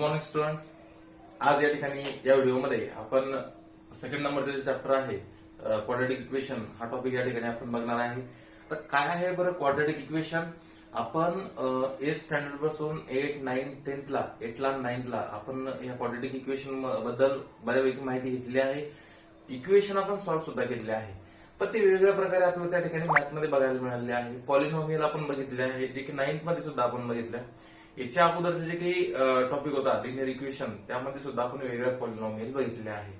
Morning students. आज या ठिकाणी या व्हिडिओमध्ये आपण सेकंड नंबरचे जे चॅप्टर आहे क्वाड्रॅटिक इक्वेशन हा टॉपिक या ठिकाणी आपण बघणार आहे. तर काय आहे बरं क्वाड्रॅटिक इक्वेशन? आपण 8th स्टँडर्ड पासून 8, 9, 10th ला 8 ला 9th ला आपण या क्वाड्रॅटिक इक्वेशन बद्दल बऱ्यापैकी माहिती घेतली आहे. इक्वेशन आपण सॉल्व्ह सुद्धा केलेले आहे, पण ते वेगवेगळ्या प्रकारे आपल्याला त्या ठिकाणी मॅथ मध्ये बघायला मिळाले आहे. पॉलिनॉमियल आपण बघितले आहे, जे की 9th मध्ये सुद्धा आपण बघितले. याच्या अगोदरचे जे काही टॉपिक होता लिनियर इक्वेशन, त्यामध्ये सुद्धा आपण वेगवेगळ्या पॉलिनॉमियल बघितले आहे.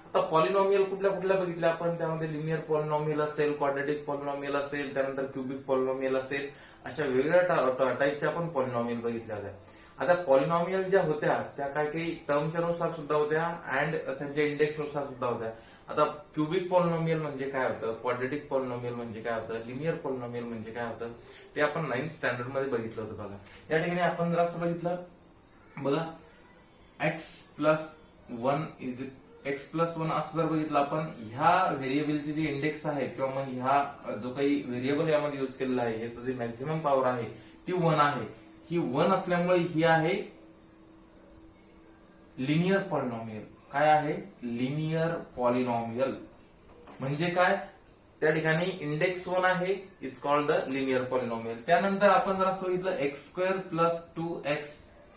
आता पॉलिनॉमियल कुठल्या कुठल्या बघितले आपण? त्यामध्ये लिनियर पॉलिनॉमियल असेल, क्वाड्रॅटिक पॉलिनॉमियल असेल, त्यानंतर क्युबिक पॉलिनॉमियल असेल, अशा वेगवेगळ्या टाईपच्या आपण पॉलिनॉमियल बघितल्या होत्या. आता पॉलिनॉमियल ज्या होत्या त्या काही टर्मच्या नुसार सुद्धा होत्या अँड त्यांच्या इंडेक्स नुसार सुद्धा होत्या. आता क्युबिक पॉलिनॉमियल म्हणजे काय होतं, क्वाड्रॅटिक पॉलिनॉमियल म्हणजे काय होतं, लिनियर पॉलिनॉमियल म्हणजे काय होतं, ते आपण 9th स्टँडर्ड मध्ये बघितलं होतं. बघा या ठिकाणी आपण जर असं बघितलं, बघा x प्लस 1 असं जर बघितलं आपण, ह्या व्हेरिएबलचे जे इंडेक्स आहे किंवा मग ह्या जो काही व्हेरिएबल यामध्ये युज केलेला आहे याचं जे मॅक्झिमम पॉवर आहे ती 1 आहे. ही 1 असल्यामुळे ही आहे लिनियर पॉलिनॉमियल. काय आहे? लिनियर पॉलिनॉमियल म्हणजे काय? त्या ठिकाणी इंडेक्स 1 आहे, is called the linear polynomial. त्यानंतर आपण जर असं बघितलं x² प्लस 2x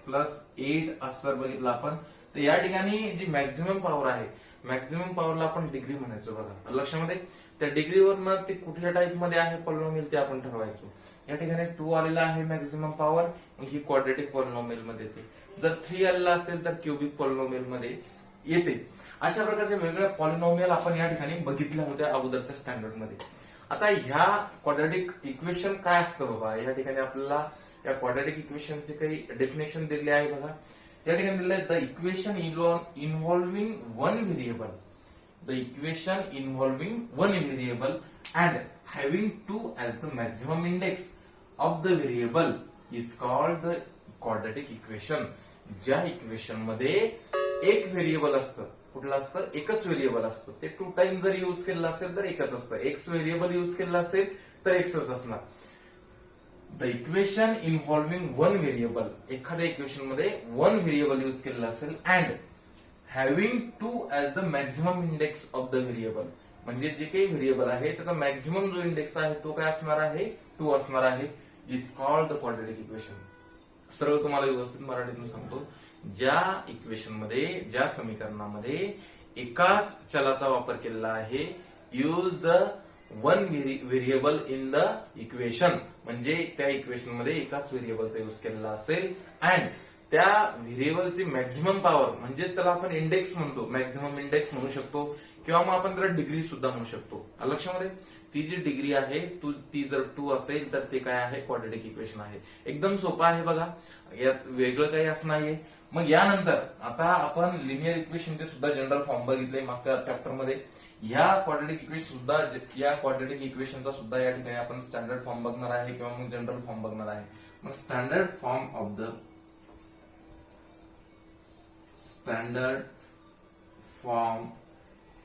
प्लस 8 असं जर बघितलं आपण, तर या ठिकाणी जी मॅक्झिमम पॉवर आहे, मॅक्झिमम पॉवरला आपण डिग्री म्हणायचो. बघा लक्षामध्ये, त्या डिग्रीवरनं ते कुठल्या टाईप मध्ये आहे पॉलिनॉमियल ते आपण ठरवायचो. या ठिकाणी 2 आलेला आहे मॅक्झिमम पॉवर, ही क्वाड्रॅटिक पॉलिनॉमियल मध्ये येते. जर 3 आलेला असेल तर क्युबिक पॉलिनॉमियल मध्ये येते. अशा प्रकारच्या वेगवेगळ्या पॉलिनॉमियल आपण या ठिकाणी बघितल्या होत्या अगोदरच्या स्टँडर्ड मध्ये. आता ह्या क्वाड्रॅटिक इक्वेशन काय असतं बाबा? या ठिकाणी आपल्याला या क्वाड्रॅटिक इक्वेशनचे काही डेफिनेशन दिले आहे. बघा या ठिकाणी दिले आहे, the equation involving one variable, the equation involving one variable and having 2 as the maximum index of the variable is called the quadratic equation. ज्या इक्वेशन मध्ये एक व्हेरिएबल असतं, कुठलं असतं? एकच व्हेरिएबल असतं. ते 2 टाइम जर युज केलं असेल तर एकच असतं. एक्स व्हेरिएबल युज केलं असेल तर एक्सच असणार. The equation involving one variable, एखाद्या इक्वेशन मध्ये 1 व्हेरिएबल युज केलेलं असेल and having 2 as the maximum index of the variable, म्हणजे जे काही व्हेरिएबल आहे त्याचा मॅक्झिमम जो इंडेक्स आहे तो काय असणार आहे? 2 असणार आहे. Is called the quadratic equation. सर्व तुम्हाला व्यवस्थित मराठीतून सांगतो. ज्या इक्वेशन मध्ये, ज्या समीकरणामध्ये एकाच चलाचा वापर केलेला आहे, use the one variable in the equation, म्हणजे त्या इक्वेशन मध्ये एकाच व्हेरिएबलचा यूज केलेला असेल अँड त्या व्हेरिएबलची मॅक्झिमम पॉवर, म्हणजेच त्याला आपण इंडेक्स म्हणतो, मॅक्झिमम इंडेक्स म्हणू शकतो किंवा मग आपण त्याला डिग्री सुद्धा म्हणू शकतो. लक्षामध्ये, ती जी डिग्री आहे ती जर 2 असेल तर ते काय आहे? क्वाड्रॅटिक इक्वेशन आहे. एकदम सोपं आहे. बघा यात वेगळं काही असं नाहीये. मग यानंतर आता आपण लिनियर इक्वेशनचे सुद्धा जनरल फॉर्म बघितले मागच्या चॅप्टर मध्ये. या क्वाड्रॅटिक इक्वेशन सुद्धा, या क्वाड्रॅटिक इक्वेशनचा सुद्धा या ठिकाणी आपण स्टँडर्ड फॉर्म बघणार आहे किंवा मग जनरल फॉर्म बघणार आहे. मग standard form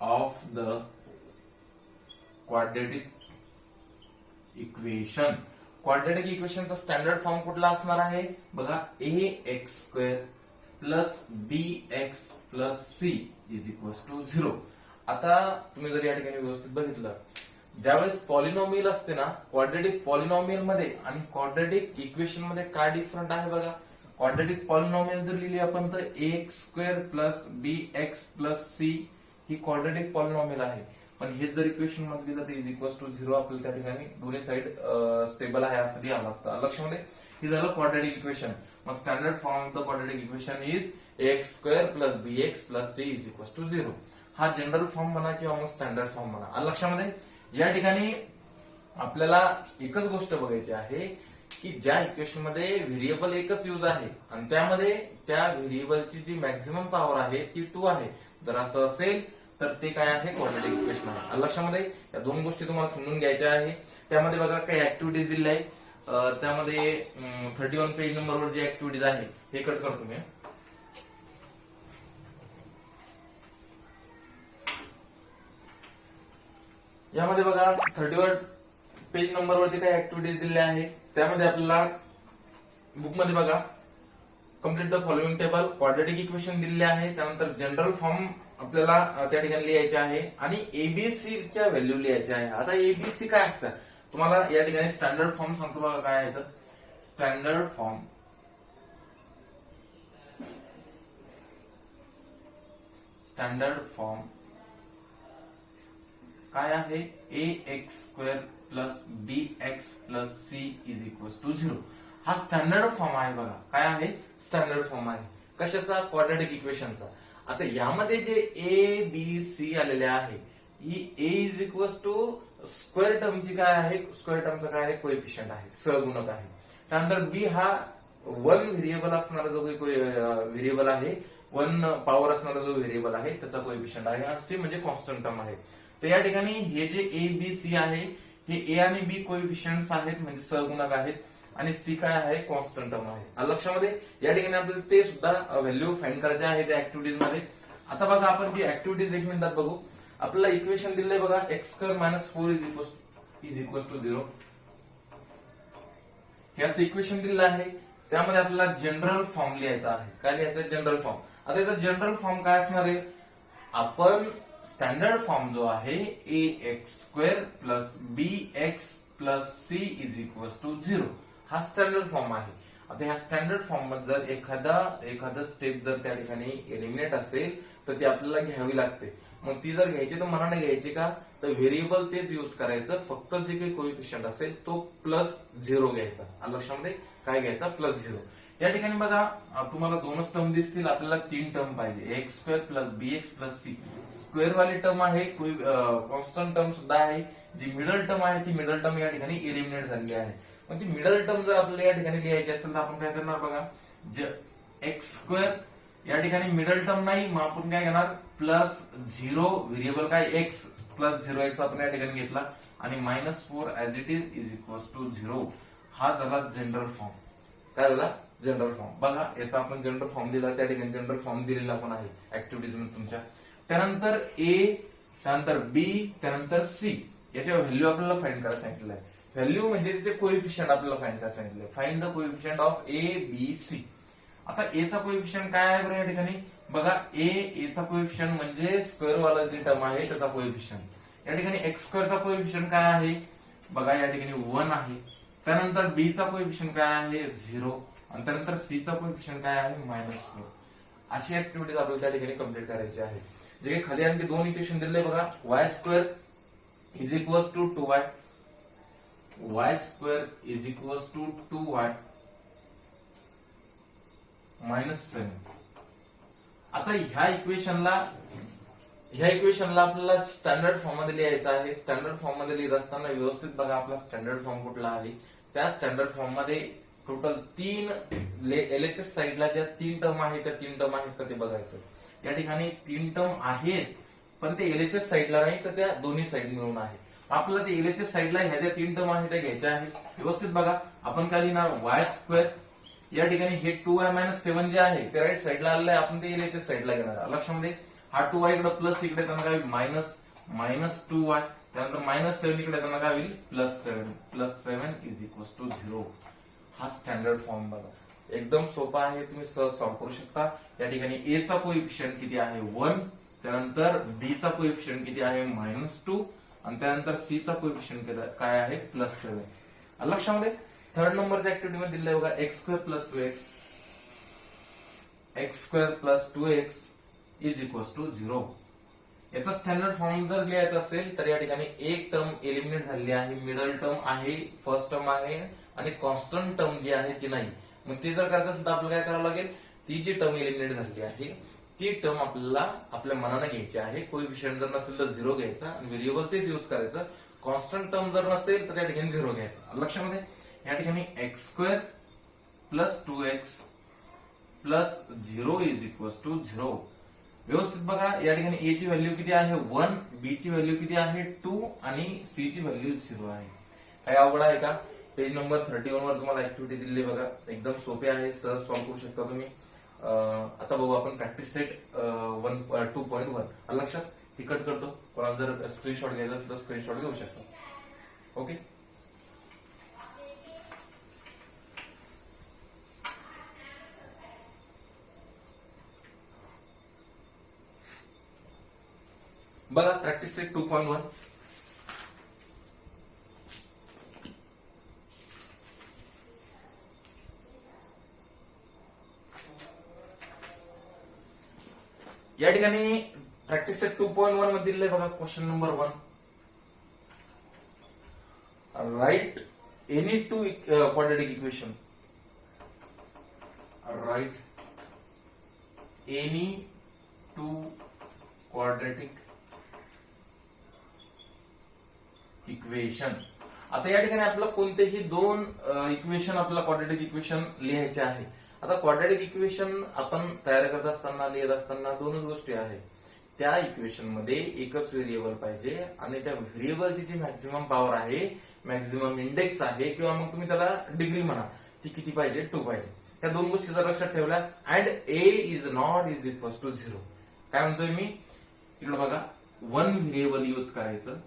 of the quadratic equation. Quadratic इक्वेशनचा स्टँडर्ड फॉर्म कुठला असणार आहे? बघा ax² plus bx plus c is equals to 0. आता तुम्ही जर या ठिकाणी व्यवस्थित बघितलं, ज्यावेळेस पॉलिनॉमियल असते ना, क्वाड्रॅटिक पॉलिनॉमियल मध्ये आणि क्वाड्रॅटिक इक्वेशन मध्ये काय डिफरंट आहे? बघा क्वाड्रॅटिक पॉलिनॉमियल जर लिहिली आपण तर ax² plus bx plus c ही क्वाड्रॅटिक पॉलिनॉमियल आहे. पण हे जर इक्वेशन मध्ये लिहिलं तर इज इक्वल्स टू 0, आपल्याला त्या ठिकाणी दोन्ही साइड स्टेबल आहे असं लिहावं लागतं. लक्षामध्ये, हे झालं क्वाड्रॅटिक इक्वेशन. मग standard form of the quadratic equation is ax² plus bx plus c is equals to 0. हा जनरल फॉर्म म्हणा किंवा मग स्टँडर्ड फॉर्म म्हणा. लक्षामध्ये, या ठिकाणी आपल्याला एकच गोष्ट बघायची आहे की ज्या इक्वेशन मध्ये व्हेरिएबल एकच यूज आहे आणि त्यामध्ये त्या व्हेरिएबलची जी मॅक्झिमम पॉवर आहे ती 2 आहे. जर असं असेल तर ते काय आहे? क्वाड्रॅटिक इक्वेशन आहे. लक्षामध्ये, या 2 गोष्टी तुम्हाला समजून घ्यायच्या आहे. त्यामध्ये बघा काही ऍक्टिव्हिटीज दिल्या आहे. त्यामध्ये 31 पेज नंबरवर जी ऍक्टिव्हिटीज आहे हे कट करतो मी. यामध्ये बघा 31 पेज नंबरवरती काही ऍक्टिव्हिटीज दिल्या आहे. त्यामध्ये आपल्याला बुक मध्ये बघा complete the following table. Quadratic equation दिलेले आहे, त्यानंतर जनरल फॉर्म आपल्याला त्या ठिकाणी लिहायचे आहे आणि एबीसीच्या व्हॅल्यू लिहायच्या आहे. आता एबीसी काय असतात तुम्हाला या ठिकाणी स्टँडर्ड फॉर्म सांगतो बघा काय आहे तर स्टँडर्ड फॉर्म. स्टँडर्ड फॉर्म काय आहे a x square plus b x plus c is equal to 0. हा स्टँडर्ड फॉर्म आहे बघा. काय आहे स्टँडर्ड फॉर्म आहे कशाचा क्वाड्रॅटिक इक्वेशनचा. आता यामध्ये जे ए बी सी आलेले आहे ही ए इज इक्वल टू स्क्वेअर टर्मची काय आहे स्क्वेअर टर्मचा काय आहे कोएफिशियंट आहे सहगुणक आहे. त्यानंतर बी हा 1 व्हेरिएबल असणारा जो व्हेरिएबल आहे 1 पॉवर असणारा जो व्हेरिएबल आहे त्याचा कोएफिशियंट आहे आणि सी म्हणजे कॉन्स्टंट टर्म आहे. तर या ठिकाणी हे जे ए बी सी आहे हे ए आणि बी कोएफिशियंट्स आहेत म्हणजे सहगुणक आहेत आणि सी काय आहे कॉन्स्टंट टर्म आहे. लक्षामध्ये या ठिकाणी आपल्याला ते सुद्धा व्हॅल्यू फाइंड करायचे आहे त्या ऍक्टिव्हिटीज मध्ये. आता बघा आपण ती ऍक्टिव्हिटीज 1 मिनिटात बघू. आपल्याला इक्वेशन दिलंय बघा x square minus 4 is equal to 0. हे असं इक्वेशन दिलेलं आहे. त्यामध्ये आपल्याला जनरल फॉर्म लिहायचा आहे. काय लिहायचं जनरल फॉर्म. आता याचा जनरल फॉर्म काय असणार आहे आपण स्टँडर्ड फॉर्म जो आहे a x square plus b x plus c is equal to 0 हा स्टँडर्ड फॉर्म आहे. आता ह्या स्टँडर्ड फॉर्म मध्ये जर एखादा स्टेप जर त्या ठिकाणी एलिमिनेट असेल तर ती आपल्याला घ्यावी लागते. मग ती जर घ्यायची तर मनाने घ्यायची का तर व्हेरिएबल तेच युज करायचं फक्त जे काही कोएफिशियंट असेल तो +0 घ्यायचा. लक्षामध्ये काय घ्यायचा +0. या ठिकाणी बघा तुम्हाला दोनच टर्म दिसतील आपल्याला 3 टर्म पाहिजे x square plus b x plus C. Square वाली टर्म आहे कॉन्स्टंट टर्म सुद्धा आहे. जी मिडल टर्म आहे ती मिडल टर्म या ठिकाणी एलिमिनेट झालेली आहे. मग ती मिडल टर्म जर आपल्याला या ठिकाणी लिहायची असेल तर आपण काय करणार बघा जे एक्स स्क्वेअर या ठिकाणी मिडल टर्म नाही मग आपण काय घेणार +0 व्हेरिएबल काय एक्स +0 एक्स आपण या ठिकाणी घेतला आणि -4 as it is equal to 0 हा झाला जनरल फॉर्म. काय झाला जनरल फॉर्म. बघा याचा आपण जनरल फॉर्म दिला त्या ठिकाणी जनरल फॉर्म दिलेला पण आहे ऍक्टिव्हिटीज मध्ये तुमच्या. त्यानंतर ए त्यानंतर बी त्यानंतर सी याच्या व्हॅल्यू आपल्याला फाइंड करायला सांगितलं आहे. व्हॅल्यू म्हणजे त्याचे कोएफिशियंट आपल्याला फाइंड करायला सांगितले. Find the coefficient of A B C. आता ए चा कोएफिशियंट काय आहे बरं या ठिकाणी बघा ए चा कोएफिशियंट म्हणजे स्क्वेअर वाला जी टर्म आहे त्याचा कोएफिशियंट. या ठिकाणी एक्स स्क्वेअरचा कोएफिशियंट काय आहे बघा या ठिकाणी 1 आहे. त्यानंतर बी चा कोएफिशियंट काय आहे 0 आणि त्यानंतर सी चा कोएफिशियंट काय आहे -4. अशी ऍक्टिव्हिटीज आपल्याला त्या ठिकाणी कम्प्लीट करायची आहे. जे काही खाली आणखी 2 इक्वेशन दिले बघा y square is equal to 2y y square is equal to 2y -7. आता ह्या इक्वेशनला आपल्याला स्टँडर्ड फॉर्म मध्ये लिहायचं आहे. स्टँडर्ड फॉर्म मध्ये लिहित असताना व्यवस्थित बघा आपला स्टँडर्ड फॉर्म कुठला आहे. त्या स्टँडर्ड फॉर्म मध्ये टोटल 3 एलएचएस साइडला ज्या 3 टर्म आहेत त्या 3 टर्म आहेत का ते बघायचं. या ठिकाणी 3 टर्म आहेत पण ते एलएचएस साइडला नाही तर त्या दोन्ही साइड मिळून आहे. आपल्याला ते एलएचएस साइडला ह्या ज्या 3 टर्म आहेत त्या घ्यायच्या आहेत. व्यवस्थित बघा आपण काय लिहिणार वाय स्क्वेअर या ठिकाणी हे 2y-7 जे आहे ते राईट साइडला आलेलं आहे आपण ते एलएचएस साइडला घेणार. लक्षामध्ये हा 2y इकडे प्लस इकडे त्यांना काय -2y त्यानंतर -7 इकडे त्यांना काय होईल +7 इज इक्वल टू 0 हा स्टँडर्ड फॉर्म बघा एकदम सोपा आहे तुम्ही सहज सॉल्व्ह करू शकता. या ठिकाणी ए चा कोएफिशियंट किती आहे 1 त्यानंतर बी चा कोएफिशियंट किती आहे -2 आणि त्यानंतर सी चा कोएफिशियंट काय आहे +7. लक्षामध्ये थर्ड नंबरच्या ऍक्टिव्हिटी मध्ये दिलंय बघा x square plus 2x is equal to 0. याचा स्टँडर्ड फॉर्म जर लिहायचा असेल तर या ठिकाणी एक टर्म एलिमिनेट झालेली आहे. मिडल टर्म आहे फर्स्ट टर्म आहे आणि कॉन्स्टंट टर्म जी आहे ती नाही. मग ते जर करायचं असेल तर आपल्याला काय करावं लागेल ती जी टर्म एलिमिनेट झालेली आहे ती टर्म आपल्याला आपल्या मनाने घ्यायची आहे. कोएफिशियंट जर नसेल तर 0 घ्यायचा आणि व्हेरिएबल तेच युज करायचं. कॉन्स्टंट टर्म जर नसेल तर त्या ठिकाणी 0 घ्यायचा. लक्षामध्ये या ठिकाणी x square plus 2x plus 0 is equal to 0. व्यवस्थित बघा या ठिकाणी ए ची व्हॅल्यू किती आहे 1 बी ची व्हॅल्यू किती आहे 2 आणि सी ची व्हॅल्यू 0 आहे. काय अवघड आहे का. पेज नंबर 31 वर तुम्हाला ऍक्टिव्हिटी दिली बघा एकदम सोपे आहे सहज सॉल्व्ह करू शकता तुम्ही. आता बघू आपण प्रॅक्टिस सेट 2.1 लक्षात ती कट करतो. कोणाला जर स्क्रीनशॉट घ्यायचा असेल तर स्क्रीनशॉट घेऊ शकता. ओके बघा प्रॅक्टिस सेट 2.1. या ठिकाणी प्रॅक्टिस सेट 2.1 मध्ये दिलेलं आहे बघा question number 1. Write any two quadratic equation. Write any two quadratic equation. आता या ठिकाणी आपल्याला कोणतेही दोन इक्वेशन आपल्याला क्वाड्रॅटिक इक्वेशन लिहायचे आहे. आता क्वाड्रॅटिक इक्वेशन आपण तयार करत असताना लिहित असताना दोनच गोष्टी आहेत. त्या इक्वेशन मध्ये एकच व्हेरिएबल पाहिजे आणि त्या व्हेरिएबलची जी मॅक्झिमम पॉवर आहे, मॅक्झिमम इंडेक्स आहे किंवा मग तुम्ही त्याला डिग्री म्हणा, ती किती पाहिजे, 2 पाहिजे. त्या दोन गोष्टी जर लक्षात ठेवल्या. And A is not is equal to 0. काय म्हणतोय मी इकडे बघा, वन व्हेरिएबल यूज करायचं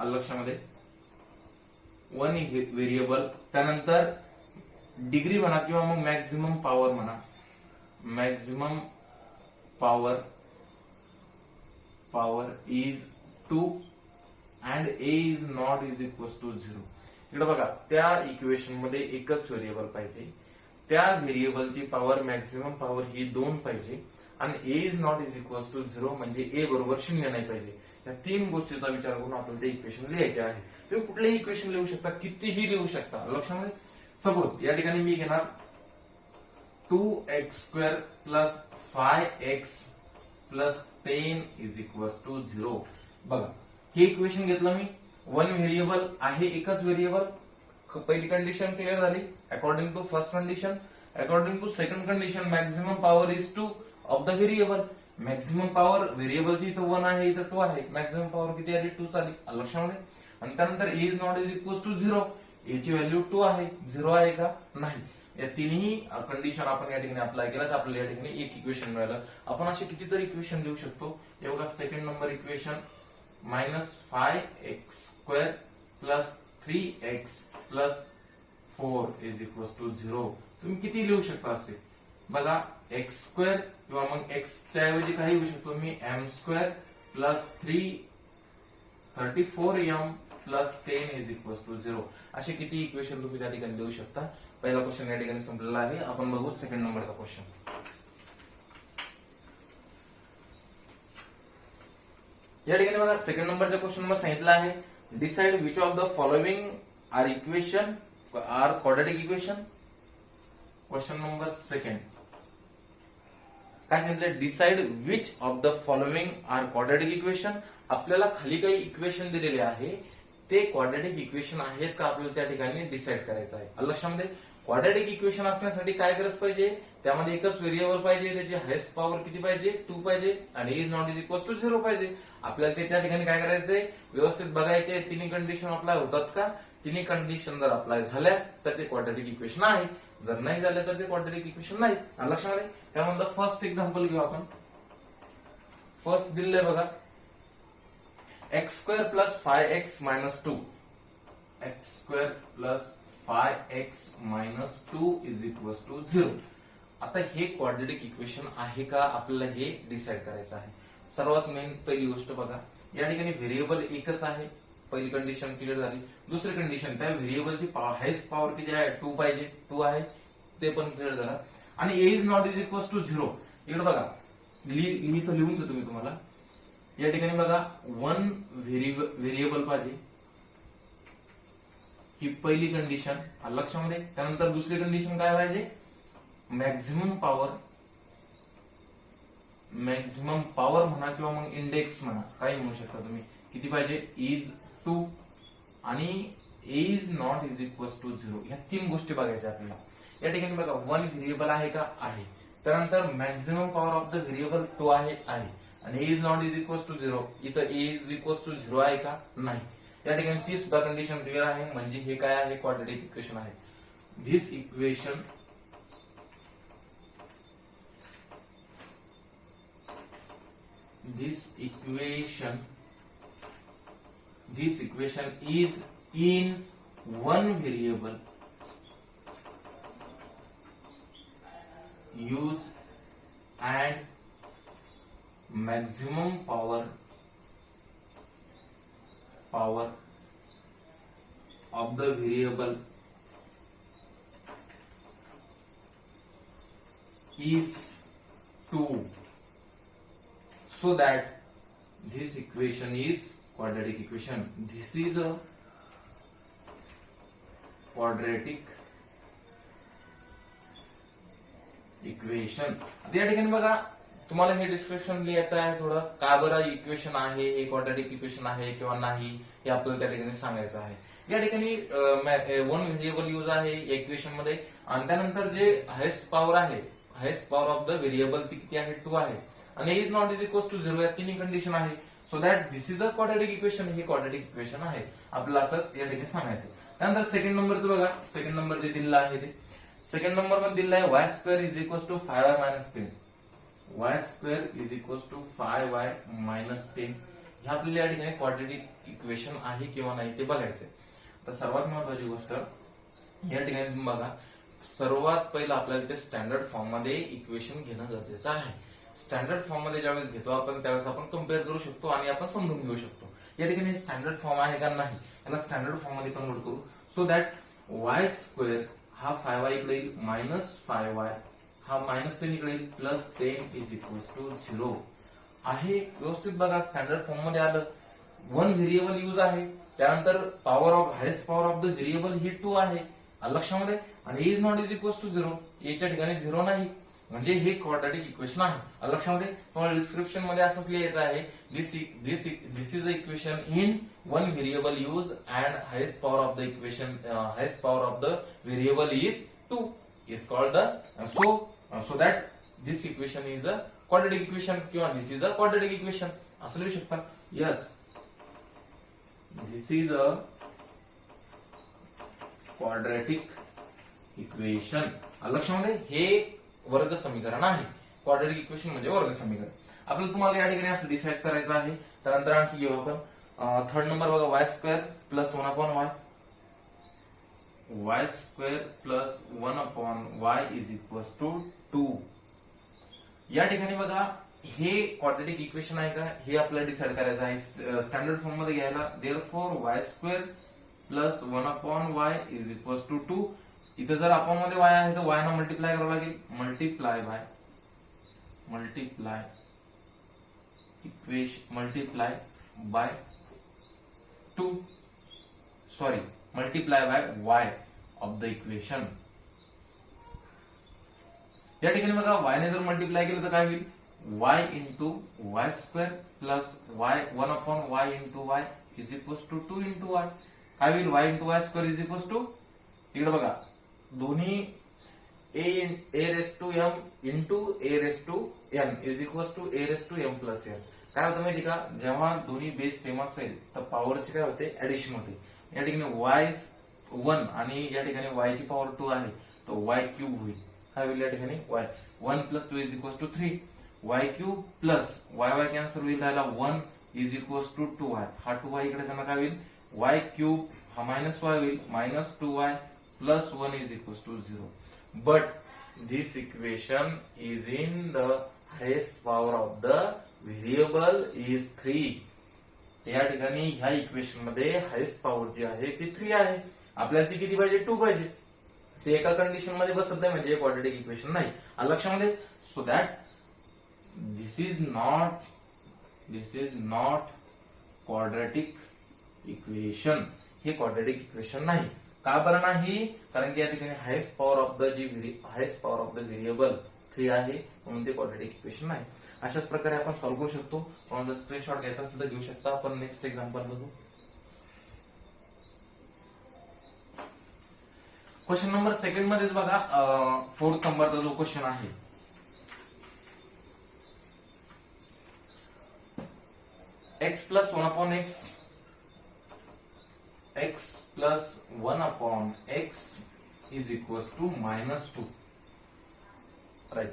लक्षामध्ये, वन व्हेरिएबल, त्यानंतर डिग्री म्हणा किंवा मग मॅक्झिमम पॉवर म्हणा, maximum power is 2 and A is not is equal to 0. इकडे बघा, त्या इक्वेशन मध्ये एकच व्हेरिएबल पाहिजे, त्या व्हेरिएबलची पॉवर मॅक्झिमम पॉवर ही 2 पाहिजे आणि a is not is equal to 0 म्हणजे ए बरोबर 0 नाही पाहिजे. या तीन गोष्टीचा विचार करून आपल्याला ते इक्वेशन लिहायचे आहे. तुम्ही कुठलेही इक्वेशन लिहू शकता, कितीही लिहू शकता लक्षामध्ये. सपोज या ठिकाणी मी घेणार 2x² plus 5x plus 10 is equal to 0. बघा, हे इक्वेशन घेतलं मी, वन व्हेरिएबल आहे, एकच व्हेरिएबल. पहिली कंडिशन क्लिअर झाली. According to first condition, according to second condition, maximum power is 2 of the variable. Maximum power व्हेरिएबलची इथं 1 आहे, इथं 2 आहे. मॅक्झिमम पॉवर किती आली, 2 आली लक्षामध्ये. आणि त्यानंतर a is not is equal to 0. A ची व्हॅल्यू 2 आहे, 0 आहे का, नाही. या तिन्ही कंडिशन आपण या ठिकाणी अप्लाय केला तर आपल्याला या ठिकाणी एक इक्वेशन मिळालं. आपण असे कितीतरी इक्वेशन लिहू शकतो. हे बघा, second number equation -5x² plus 3x plus 4 is equal to 0. तुम्ही किती लिहू शकता असे बघा, x² किंवा मग x च्या ऐवजी काही लिहू शकतो मी, m² plus 34m plus 10 is equal to 0. असे किती इक्वेशन तुम्ही त्या ठिकाणी लिहू शकता. पहिला क्वेश्चन या ठिकाणी संपलेला आहे. आपण बघू सेकंड नंबरचा क्वेश्चन. या ठिकाणी बघा, सेकंड नंबरच्या क्वेश्चन मध्ये सांगितलं आहे, decide which of the following are equation are quadratic equation. Question number second काय सांगितलं, decide which of the following are quadratic equation. आपल्याला खाली काही इक्वेशन दिलेले आहे, ते क्वाड्रॅटिक इक्वेशन आहेत का आपल्याला त्या ठिकाणी डिसाइड करायचं आहे. लक्षामध्ये, क्वाड्रॅटिक इक्वेशन असण्यासाठी काय गरज पाहिजे, त्यामध्ये एकच व्हेरिएबल पाहिजे, त्याची हायेस्ट पॉवर किती पाहिजे, 2 पाहिजे आणि is not is equal to 0 पाहिजे. आपल्याला ते त्या ठिकाणी काय करायचंय, व्यवस्थित बघायचे तिन्ही कंडिशन अप्लाय होतात का. तिन्ही कंडिशन जर अप्लाय झाल्या तर ते क्वाड्रॅटिक इक्वेशन आहे, जर नाही झालं तर ते क्वाड्रॅटिक इक्वेशन नाही. लक्षामध्ये, त्यामध्ये फर्स्ट एक्झाम्पल घेऊ आपण. फर्स्ट दिलंय बघा, x² plus 5x minus 2, x² plus 5x minus 2 is equal to 0. आता हे क्वाड्रॅटिक इक्वेशन आहे का, आपल्याला हे डिसाइड करायचं आहे. सर्वात मेन पहिली गोष्ट बघा, या ठिकाणी व्हेरिएबल एकच आहे, पहिली कंडिशन क्लिअर झाली. दुसरी कंडिशन, त्या व्हेरिएबलची हायेस्ट पॉवर किती आहे, 2 पाहिजे, 2 आहे, ते पण क्लिअर झालं. आणि a is not is equal to 0. इकडे बघा, लिहून देतो मी तुम्हाला. या ठिकाणी बघा, वन व्हेरिएबल पाहिजे, ही पहिली कंडिशन लक्षामध्ये. त्यानंतर दुसरी कंडिशन काय पाहिजे, मॅक्झिमम पॉवर म्हणा किंवा मग इंडेक्स म्हणा, काही म्हणू शकता तुम्ही, किती पाहिजे, इज 2 आणि a is not is equal to 0. ह्या तीन गोष्टी बघायच्या आपल्याला. या ठिकाणी बघा, वन व्हेरिएबल आहे का, आहे. त्यानंतर maximum power of the variable 2 आहे, आणि a is not is equal to 0. इथं ए इज इक्वल टू 0 आहे का, नाही. या ठिकाणी ती सुद्धा कंडिशन क्लिअर आहे, म्हणजे हे काय आहे, क्वाड्रॅटिक इक्वेशन आहे. This equation is in one variable use and maximum power of the variable is 2, so that this equation is quadratic equation. This is a quadratic equation. आता या ठिकाणी बघा तुम्हाला हे डिस्क्रिप्शन लिहायचं आहे थोडं, का बरं इक्वेशन आहे, हे क्वाड्रॅटिक इक्वेशन आहे किंवा नाही हे आपल्याला त्या ठिकाणी सांगायचं आहे. या ठिकाणी वन व्हेरिएबल यूज आहे इक्वेशन मध्ये, आणि त्यानंतर जे हायेस्ट पॉवर आहे, highest power of the variable ती किती आहे 2 आहे, आणि is not is equal to 0 या तिन्ही कंडिशन आहे. So that this is a quadratic equation. हे क्वाड्रॅटिक इक्वेशन आहे आपल्याला असं या ठिकाणी सांगायचं. त्यानंतर सेकंड नंबरचं बघा, सेकंड नंबर जे दिलेला आहे ते सेकंड नंबर मध्ये दिलेला आहे y square is equal to 5y minus 10. y square is equal to 5y minus 10 हे आपल्याला या ठिकाणी क्वाड्रॅटिक इक्वेशन आहे किंवा नाही ते बघायचंय. तर सर्वात महत्वाची गोष्ट या ठिकाणी तुम्ही बघा, सर्वात पहिलं आपल्याला ते स्टँडर्ड फॉर्म मध्ये इक्वेशन घेणं गरजेचं आहे. स्टँडर्ड फॉर्म मध्ये ज्यावेळेस घेतो आपण त्यावेळेस आपण कम्पेअर करू शकतो आणि आपण समजून घेऊ शकतो या ठिकाणी स्टँडर्ड फॉर्म आहे का नाही, याला स्टँडर्ड फॉर्म मध्ये कन्वर्ट करू. सो दॅट y स्क्वेअर हा 5y इकडे येईल मायनस 5y, हा मायनस 10 इकडे येईल प्लस 10 इज इक्वल टू 0 आहे. व्यवस्थित बघा स्टँडर्ड फॉर्म मध्ये आलं, वन व्हेरिएबल यूज आहे, त्यानंतर power of highest power of the variable ही 2 आहे लक्षामध्ये, आणि is not is equal to 0 याच्या ठिकाणी 0 नाही, म्हणजे हे क्वाड्रॅटिक इक्वेशन आहे लक्षामध्ये. तुम्हाला डिस्क्रिप्शन मध्ये असंच लिहायचं आहे, this is a equation in one variable use and highest power of the equation, highest power of the variable is 2 is called the so that this equation is a quadratic equation किंवा this is a quadratic equation असं लिहू शकता. Yes, this is a quadratic equation लक्षामध्ये. हे वर्ग समीकरण आहे. Quadratic equation म्हणजे वर्ग समीकरण. आपल्याला तुम्हाला या ठिकाणी असं डिसाइड करायचं आहे. त्यानंतर आणखी घेऊ आपण थर्ड नंबर बघा, y square plus 1 upon y, y square plus 1 upon y is equal to 2. या ठिकाणी बघा हे क्वाड्रॅटिक इक्वेशन आहे का हे आपल्याला डिसाइड करायचं आहे स्टँडर्ड फॉर्म मध्ये घ्यायला. Therefore y square plus 1 upon y is equal to 2. इथे जर अपॉन मध्ये y आहे तर y ना मल्टिप्लाय करावं लागेल, multiply by 2, sorry multiply by y of the equation. या ठिकाणी बघा y ने जर मल्टिप्लाय केलं तर काय होईल, y into y square plus y 1 upon y into y is equal to 2 into y. काय होईल, y into y square is equal to, इकडे बघा दोन्ही a raise to m into a raise to n is equal to a raise to m plus n. काय होतं माहिती का, जेव्हा दोन्ही बेस सेम असेल तर पॉवरचे काय होते, ऍडिशन होते. या ठिकाणी y1 आणि या ठिकाणी y ची पॉवर 2 आहे तो y क्यूब होईल. काय होईल या ठिकाणी y 1 plus 2 is equal to 3, y cube plus y cancel होईल, राहिला 1 इज इक्वल टू 2y. हा 2y इकडे त्यांना काय होईल, y क्यूब हा मायनस y होईल, minus 2y plus 1 is equals to 0. But this equation is in the highest power of the variable is 3. या ठिकाणी ह्या इक्वेशन मध्ये हायेस्ट पॉवर जी आहे ती 3 आहे. आपल्याला ती किती पाहिजे, 2 पाहिजे. ते एका कंडिशन मध्ये बसत नाही म्हणजे क्वाड्रॅटिक इक्वेशन नाही लक्षामध्ये. So that this is not quadratic equation. हे क्वाड्रॅटिक इक्वेशन नाही. का बरं नाही, कारण की या ठिकाणी highest power of the variable 3 आहे म्हणून ते क्वाड्रॅटिक इक्वेशन नाही. अशाच प्रकारे आपण सॉल्व्ह करू शकतो. पण जर स्क्रीनशॉट घ्यायचा असेल तर घेऊ शकता. आपण नेक्स्ट एक्झाम्पल बघू. क्वेश्चन नंबर सेकंड मध्येच बघा, 4th नंबरचा जो क्वेश्चन आहे, x plus 1 upon x plus 1 upon x is equal to minus 2. Right.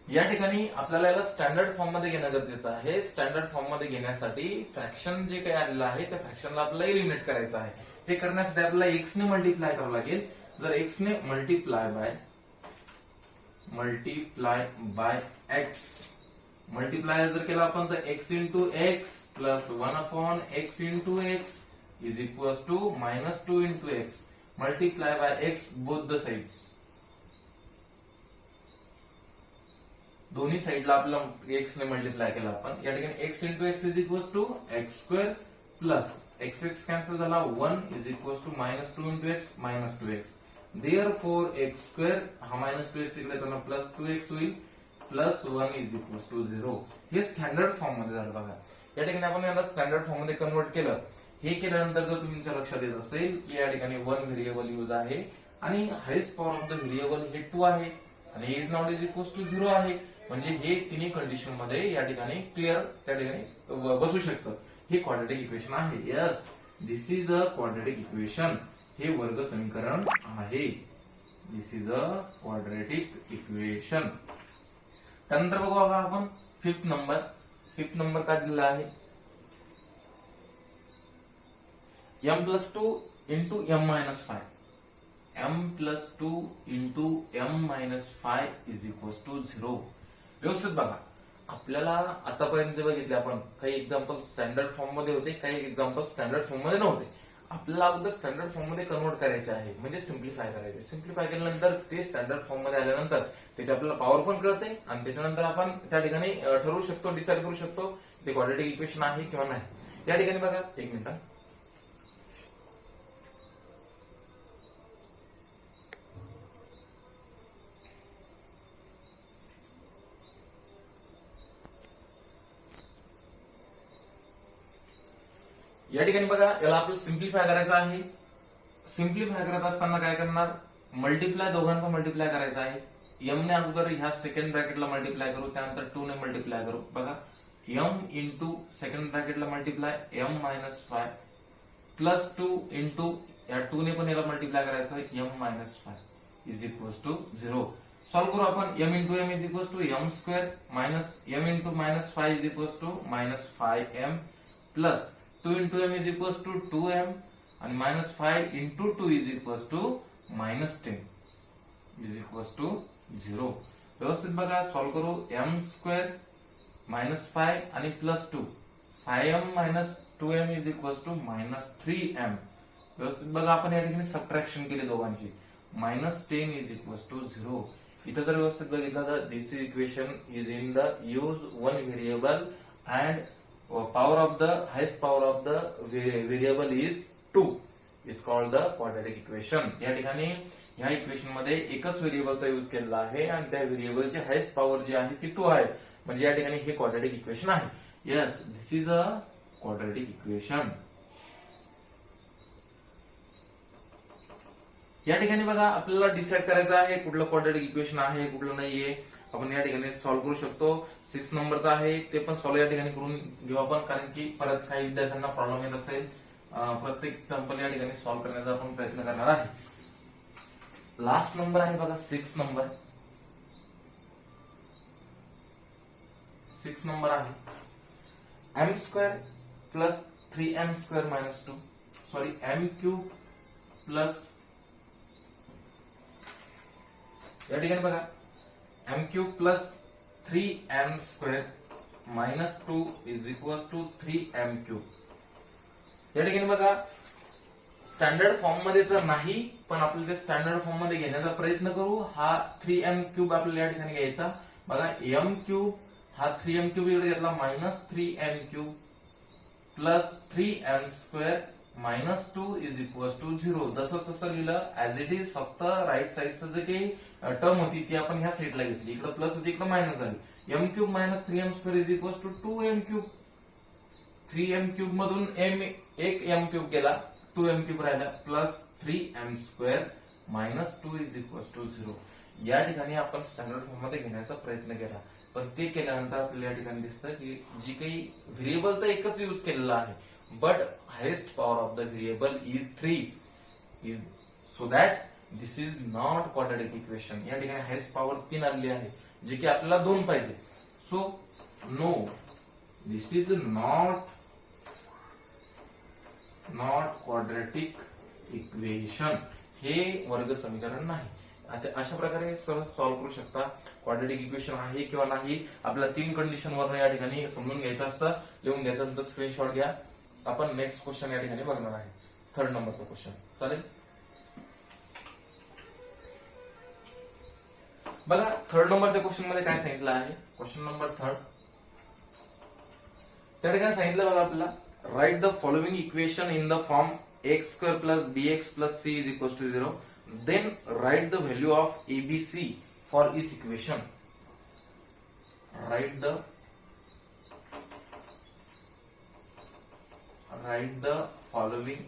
या ठिकाणी आपल्याला याला स्टँडर्ड फॉर्म मध्ये घेणं गरजेचं आहे. स्टँडर्ड फॉर्म मध्ये घेण्यासाठी फ्रॅक्शन जे काही आलेलं आहे त्या फ्रॅक्शनला आपल्याला एलिमिनेट करायचं आहे. ते करण्यासाठी आपल्याला x ने मल्टिप्लाय करावं लागेल. जर x ने मल्टिप्लाय बाय x मल्टिप्लाय जर केला आपण तर x into x plus 1 upon x into x is equal to -2 into x multiply by x both the sides. दोन्ही साइडला आपला x ने मल्टिप्लाय केला आपण. या ठिकाणी x into x is equal to x square plus x x cancel झाला 1 is equal to -2 into x -2x. Therefore x square हा -2x इकडे येताना +2x होईल +1 इज इक्वल टू 0. हे स्टँडर्ड फॉर्म मध्ये झालं बघा. या ठिकाणी आपण याला स्टँडर्ड फॉर्म मध्ये कन्वर्ट केलं. हे केल्यानंतर जर तुमच्या लक्षात येत असेल की या ठिकाणी 1 व्हेरिएबल यूज आहे आणि highest power of the variable हे 2 आहे आणि is not is equal to 0 आहे. म्हणजे हे तिन्ही कंडिशन मध्ये या ठिकाणी क्लिअर त्या ठिकाणी बसू शकतं. हे क्वाड्रॅटिक इक्वेशन आहे. Yes, this is a quadratic equation. हे वर्ग समीकरण आहे. This is a quadratic equation. त्यानंतर बघू आपण फिफ्थ नंबर काय दिलेला आहे m+2 into m-5. m+2 into m-5 is equals to 0. व्यवस्थित बघा. आपल्याला आतापर्यंत जे बघितले आपण काही एक्झाम्पल स्टँडर्ड फॉर्म मध्ये होते, काही एक्झाम्पल स्टँडर्ड फॉर्म मध्ये नव्हते. आपल्याला अगोदर स्टँडर्ड फॉर्म मध्ये कन्वर्ट करायचे आहे, म्हणजे सिम्प्लिफाय करायचे. सिम्प्लिफाय केल्यानंतर ते स्टँडर्ड फॉर्म मध्ये आल्यानंतर त्याची आपल्याला पॉवर पण कळते आणि त्याच्यानंतर आपण त्या ठिकाणी ठरवू शकतो, डिसाईड करू शकतो ते क्वाड्रॅटिक इक्वेशन आहे किंवा नाही. या ठिकाणी बघा, एक मिनिट. या ठिकाणी बघा, याला आपल्याला सिम्प्लिफाय करायचं आहे. सिम्प्लिफाय करत असताना काय करणार, मल्टिप्लाय दोघांचा मल्टिप्लाय करायचा आहे. m ने अगोदर ह्या सेकंड ब्रॅकेटला मल्टिप्लाय करू, त्यानंतर 2 ने मल्टिप्लाय करू. बघा, m इंटू सेकंड ब्रॅकेटला मल्टिप्लाय m-5 प्लस 2 इंटू या 2 ने पण याला मल्टिप्लाय करायचं m-5 is equal to 0. Solve करू आपण. m into m is equal to m square minus m into -5 is equal to -5m plus 2 into m is equals to 2m and -5 into 2 is equals to -10 is equals to 0. व्यवस्थित बघा, solve करू. m square -5 आणि +2 5m minus 2m is equals to -3m. व्यवस्थित बघा, आपण या ठिकाणी subtraction केली दोघांची. -10 is equals to 0. इथं जर व्यवस्थित बघितलं तर this equation is in the use one variable and power of the highest power of the variable is 2 is called the quadratic equation. या ठिकाणी ह्या इक्वेशन मध्ये एकच व्हेरिएबलचा यूज केलेला आहे आणि त्या व्हेरिएबलची हायेस्ट पॉवर जी आहे ती 2 आहे. म्हणजे या ठिकाणी हे क्वाड्रॅटिक इक्वेशन आहे. Yes, this is a quadratic equation. या ठिकाणी बघा, आपल्याला डिसाईड करायचं आहे कुठलं क्वाड्रॅटिक इक्वेशन आहे कुठलं नाहीये. आपण या ठिकाणी सॉल्व्ह करू शकतो. 6 नंबरचा आहे ते पण सॉल्व्ह या ठिकाणी करून घेऊ आपण, कारण की परत काही विद्यार्थ्यांना प्रॉब्लेम येत असेल. प्रत्येक एक्झाम्पल या ठिकाणी सॉल्व्ह करण्याचा आपण प्रयत्न करणार आहे. लास्ट नंबर आहे बघा, 6 नंबर. 6 नंबर आहे m square plus 3m square minus 2 sorry m cube plus या ठिकाणी बघा m cube plus 3m square minus 2 is equal to 3m cube. या ठिकाणी बघा, स्टँडर्ड फॉर्म मध्ये तर नाही, पण आपल्याला ते स्टँडर्ड फॉर्म मध्ये घेण्याचा प्रयत्न करू. हा 3m क्यूब आपल्याला या ठिकाणी घ्यायचा. बघा, m क्यूब हा 3m क्यूब इकडे घेतला -3m cube plus 3m square minus 2 is equal to 0. जसं तसं लिहिलं ऍज इट इज. फक्त राईट साईडचं जे काही टर्म होती ती आपण ह्या साईडला घेतली. इकडे प्लस होती, इकडे मायनस झाली. m cube minus 3m square is equal to 2m cube. 3m cube मधून एक m क्यूब गेला, 2m क्यूब राहिला plus 3m square minus 2 is equal to 0. या ठिकाणी आपण स्टँडर्ड फॉर्म मध्ये घेण्याचा प्रयत्न केला, पण ते केल्यानंतर आपल्याला या ठिकाणी दिसतं की जी काही व्हेरिएबल तर एकच यूज केलेला आहे, but highest power of the variable is 3. So that this is not quadratic equation. या ठिकाणी हायेस्ट पॉवर 3 आलेली आहे, जे की आपल्याला 2 पाहिजे. So no, this is not quadratic equation. हे वर्ग समीकरण नाही. आता अशा प्रकारे सहज सॉल्व्ह करू शकता. क्वाड्रॅटिक इक्वेशन आहे किंवा नाही आपल्याला 3 कंडिशन वरून या ठिकाणी समजून घ्यायचं असतं. लिहून घ्यायचं असतं, स्क्रीनशॉट घ्या. आपण नेक्स्ट क्वेश्चन या ठिकाणी बघणार आहे, थर्ड नंबरचा क्वेश्चन. चालेल. बघा थर्ड नंबरच्या क्वेश्चन मध्ये काय सांगितलं आहे, क्वेश्चन नंबर थर्ड. त्या ठिकाणी सांगितलं बघा आपल्याला, write the following equation in the form x square plus b x plus c is equal to 0. Then write the value of a b c for each equation. write the following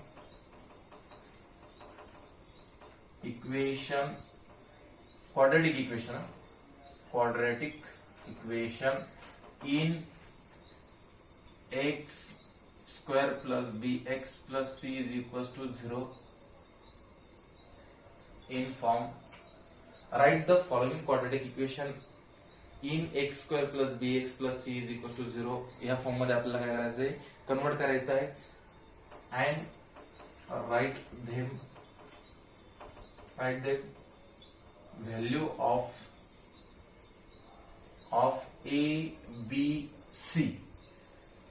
equation, quadratic equation in x square plus bx plus c is equals to 0 in form. Write the following quadratic equation in x square plus bx plus c is equal to 0. या form मध्ये आपल्याला काय करायचं आहे, convert करायचं आहे. And write them value of A B c.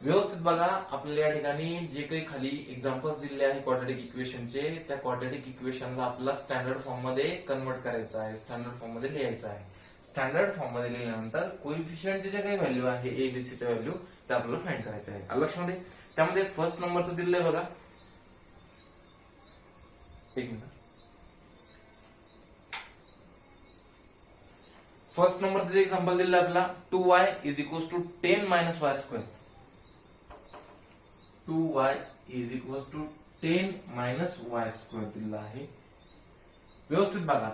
व्यवस्थित बघा, आपल्याला या ठिकाणी जे काही खाली एक्झाम्पल्स दिलेले आहे क्वाड्रॅटिक इक्वेशनचे, त्या क्वाड्रॅटिक इक्वेशनला आपल्याला स्टँडर्ड फॉर्म मध्ये कन्वर्ट करायचं आहे, स्टँडर्ड फॉर्म मध्ये लिहायचं आहे. स्टँडर्ड फॉर्म मध्ये लिहिल्यानंतर कोइफिशियंटचे जे काही व्हॅल्यू आहे एबीसीच्या व्हॅल्यू ते आपल्याला फाइंड करायचे आहे. लक्षामध्ये त्यामध्ये फर्स्ट नंबरचं दिलेलं आहे बघा, एक मिनिट. फर्स्ट नंबरचं जे एक्झाम्पल दिलेलं आहे आपला 2y is equals to 10 minus y square. 2y is equals to 10 minus y square दिलेलं आहे. व्यवस्थित बघा,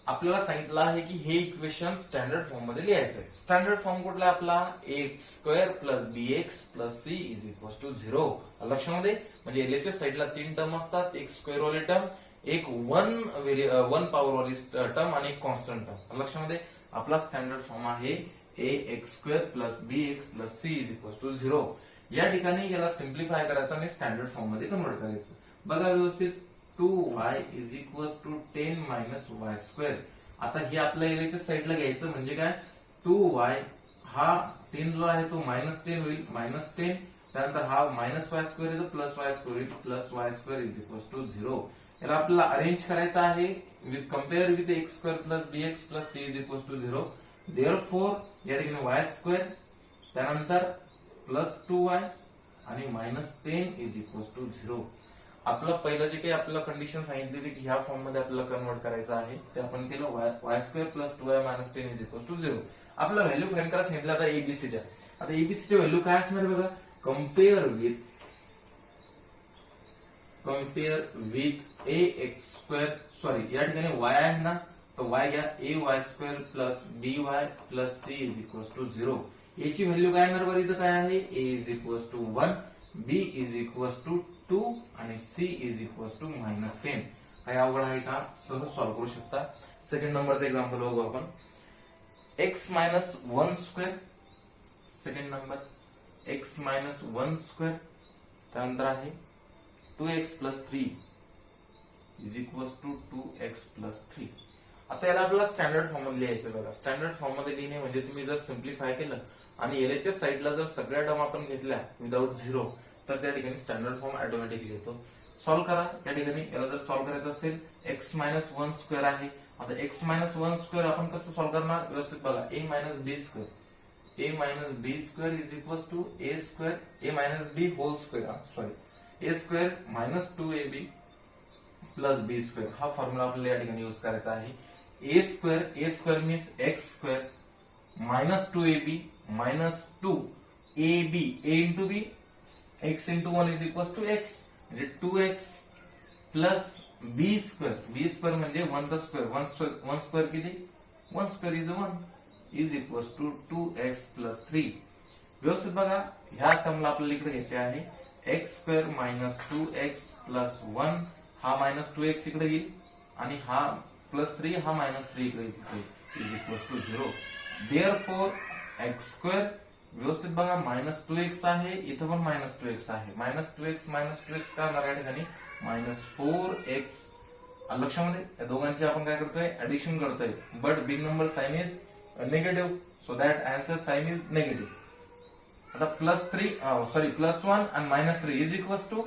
आपल्याला सांगितलं आहे की हे इक्वेशन स्टँडर्ड फॉर्म मध्ये लिहायचं आहे. स्टँडर्ड फॉर्म कुठला आपला, x square plus b x plus c is equal to 0. लक्षामध्ये म्हणजे एलएचच्या साईडला 3 टर्म असतात, एक स्क्वेअर वाली टर्म, एक वन पॉवर वाली टर्म आणि एक कॉन्स्टंट टर्म. लक्षामध्ये आपला स्टँडर्ड फॉर्म आहे a x square plus b x plus c is equal to 0. या ठिकाणी याला सिम्प्लिफाय करायचं आणि स्टँडर्ड फॉर्म मध्ये कन्वर्ट करायचं. बघा व्यवस्थित, 2y is equal to 10 minus y square. आता हे आपल्या एरियाच्या साईडला घ्यायचं म्हणजे काय, 2y हा 10 जो आहे तो -10 होईल, -10. त्यानंतर हा मायनस वाय स्क्वेअर येतो, प्लस वाय स्क्वेअर येईल, plus y square is equal to 0. याला आपल्याला अरेंज करायचं आहे with compare with x square plus b x plus c is equal to 0. Therefore या ठिकाणी वाय स्क्वेअर, त्यानंतर प्लस 2y आणि -10 इज इक्वल टू 0. आपलं पहिलं जे काही आपल्याला कंडिशन सांगितली होती की ह्या फॉर्म मध्ये आपल्याला कन्वर्ट करायचं आहे ते आपण केलं. Y square plus 2y minus 10 is equal to 0. आपला व्हॅल्यू फाइंड करायला सांगितलं आता एबीसीच्या. आता एबीसीचे व्हॅल्यू काय असणार बघा, compare with a x square, sorry या ठिकाणी वाय आहे ना, तर वाय घ्या, a y square plus b y plus c is equal to 0. याची व्हॅल्यू काय येणार बरं, इथं काय आहे, a is equal to 1, b is equal to 2 आणि सी इज इक्वल टू -10. काय अवघड आहे का, सहज सॉल्व्ह करू शकता. सेकंड नंबरचं एक्झाम्पल बघू आपण, x minus 1 square. Second number x minus 1 square, त्यानंतर आहे 2x plus 3 is equal to 2x plus 3. आता याला आपल्याला स्टँडर्ड फॉर्म मध्ये लिहायचं बघा. स्टँडर्ड फॉर्म मध्ये लिहिणे म्हणजे तुम्ही जर सिम्प्लिफाय केलं आणि एलएचच्या साईडला जर सगळ्या टर्म आपण घेतल्या विदाउट 0 तर त्या ठिकाणी स्टँडर्ड फॉर्म ऑटोमॅटिकली येतो. सॉल्व्ह करा. त्या ठिकाणी याला जर सॉल्व्ह करायचं असेल, एक्स मायनस 1 स्क्वेअर आहे. आता एक्स मायनस 1 स्क्वेअर आपण कसं सॉल्व्ह करणार, व्यवस्थित बघा, a minus b square, a minus b square is equal to a square, a minus b whole square, sorry a square minus 2ab plus b square. हा formula आपल्याला या ठिकाणी use करायचा आहे. A square means x square minus 2ab minus 2ab, a into b, x into 1 is equal to x, म्हणजे 2x plus b square, b square म्हणजे 1 चा square, 1 square किती, 1 square is 1 is equal to 2x plus 3. व्यवस्थित बघा, ह्या टर्मला आपल्याला इकडे घ्यायचे आहे, x square minus 2x plus 1, हा मायनस 2x इकडे येईल आणि हा प्लस 3, हा मायनस 3 इकडे is equal to 0. Therefore x square, व्यवस्थित बघा, मायनस 2x आहे, इथं पण मायनस 2x आहे, मायनस 2x काय होणार या ठिकाणी, मायनस 4x. लक्षामध्ये या दोघांची आपण काय करतोय, ऍडिशन करतोय, but big number sign is negative, so that answer sign is negative. आता +1 आणि -3 is equals to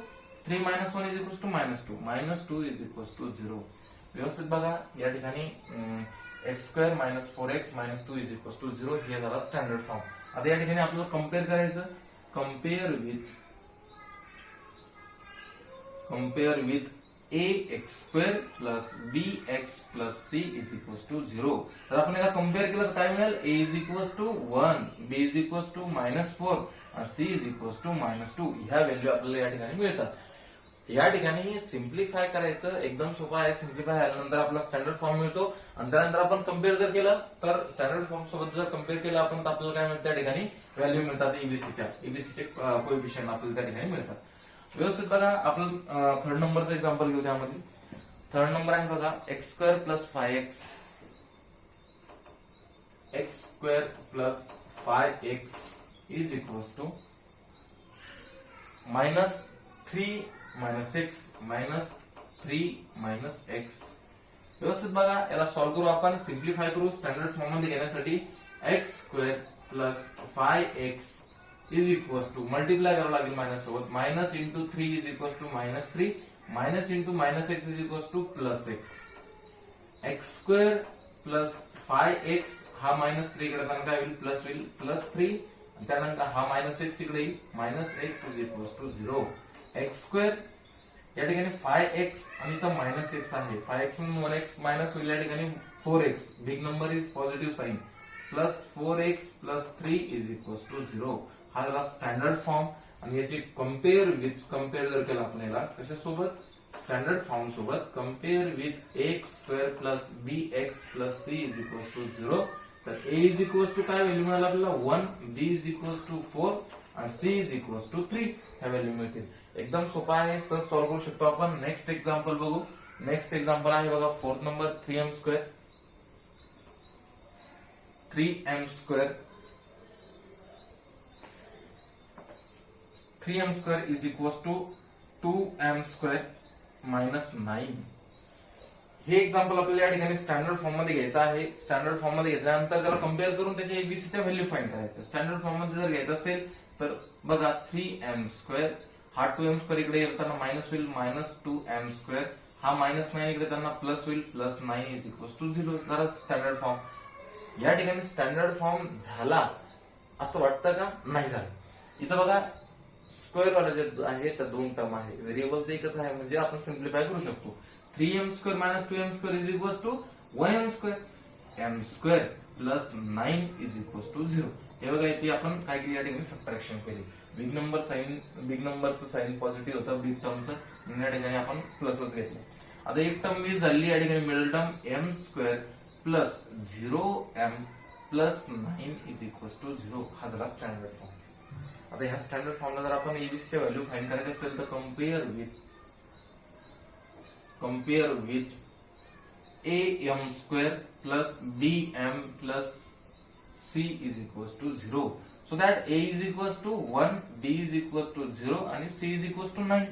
3 - 1 is equals to -2 -2 is equals to 0. व्यवस्थित बघा या ठिकाणी x² - 4x - 2 is equals to 0 हे झाला स्टँडर्ड फॉर्म. आता या ठिकाणी आपल्याला कम्पेअर करायचं. Compare with ax² + bx + c is equals to 0. तर आपण याला कम्पेअर केलं तर काय मिळेल? a is equals to 1, b is equals to -4 आणि c इज इक्वल्स टू -2 ह्या व्हॅल्यू आपल्याला या ठिकाणी मिळतात. या ठिकाणी सिम्प्लिफाय करायचं एकदम सोपं आहे. सिम्प्लिफाय झाल्यानंतर आपला स्टँडर्ड फॉर्म मिळतो आणि त्यानंतर आपण कम्पेअर जर केलं तर स्टँडर्ड फॉर्म सोबत जर कम्पेअर केलं आपण तर आपल्याला काय मिळतं? त्या ठिकाणी व्हॅल्यू मिळतात एबीसीचे कोएफिशियंट आपल्याला त्या ठिकाणी मिळतात. व्यवस्थित बघा आपण थर्ड नंबरचं एक्झाम्पल घेऊ. त्यामध्ये थर्ड नंबर आहे बघा x² + 5x is equals to -3 - x -3 - x. व्यवस्थित बघा याला सॉल्व्ह करू आपण. सिम्प्लिफाय करू स्टँडर्ड फॉर्म मध्ये घेण्यासाठी. x² + 5x is equals to multiply करावं लागेल मायनस सोबत. -3 is equals to -3 -x is equals to +x. x² + 5x हा -3 इकडे जाताना काय होईल? प्लस होईल +3 त्यानंतर हा -x इकडे येईल -x is equals to 0. x² या ठिकाणी 5x आणि इथं -x आहे. 5x म्हणून 1x मायनस होईल या ठिकाणी 4x. Big number is positive sign +4x + 3 is equals to 0. हा झाला स्टँडर्ड फॉर्म आणि याची कम्पेअर जर केलं आपण याला कशासोबत? स्टँडर्ड फॉर्म सोबत. Compare with ax² + bx + c is equals to 0. तर a इज इक्वल्स टू काय व्हॅल्यू मिळाला आपल्याला? 1, b इज इक्वल्स टू 4 आणि c इज इक्वल्स टू 3 ह्या व्हॅल्यू मिळतील. एकदम सोपा आहे. सहज सॉल्व्ह करू शकतो आपण. नेक्स्ट एक्झाम्पल बघू. नेक्स्ट एक्झाम्पल आहे बघा fourth number 3m². 3m² is equals to 2m² - 9. हे एक्झाम्पल आपल्याला या ठिकाणी स्टँडर्ड फॉर्म मध्ये घ्यायचं आहे. स्टँडर्ड फॉर्म मध्ये घेतल्यानंतर त्याला कम्पेअर करून त्याच्या एबीसीच्या व्हॅल्यू फाइंड करायचं. स्टँडर्ड फॉर्म मध्ये जर घ्यायचं असेल तर बघा 3m² हा 2m² इकडे येताना मायनस होईल -2m². हा -9 इकडे येताना प्लस होईल +9 इज इक्वल्स टू 0. जरा स्टँडर्ड फॉर्म या ठिकाणी स्टँडर्ड फॉर्म झाला असं वाटतं का? नाही झालं. इथं बघा स्क्वेअर वाला जे आहे तर 2 टर्म आहे. व्हेरिएबल ते एकच आहे म्हणजे आपण सिम्प्लिफाय करू शकतो. 3m² - 2m² is equals to 1m². m² + 9 is equals to 0. हे बघा इथे आपण काय केली? या ठिकाणी सबट्रॅक्शन केली. बिग नंबरचं साइन पॉझिटिव्ह होतं बिग टर्मचं. या ठिकाणी आपण प्लसच घेतलं. आता एक टर्म मिस झाली या ठिकाणी. Middle term m² + 0m + 9 is equals to 0. हा झाला स्टँडर्ड फॉर्म. आता ह्या स्टँडर्ड फॉर्मला जर आपण एबीसीची व्हॅल्यू फाइंड करायची असेल तर compare with am² + bm + c is equals to 0. So that a is equals to 1, b is equals to 0 आणि c इज इक्वल्स टू 9.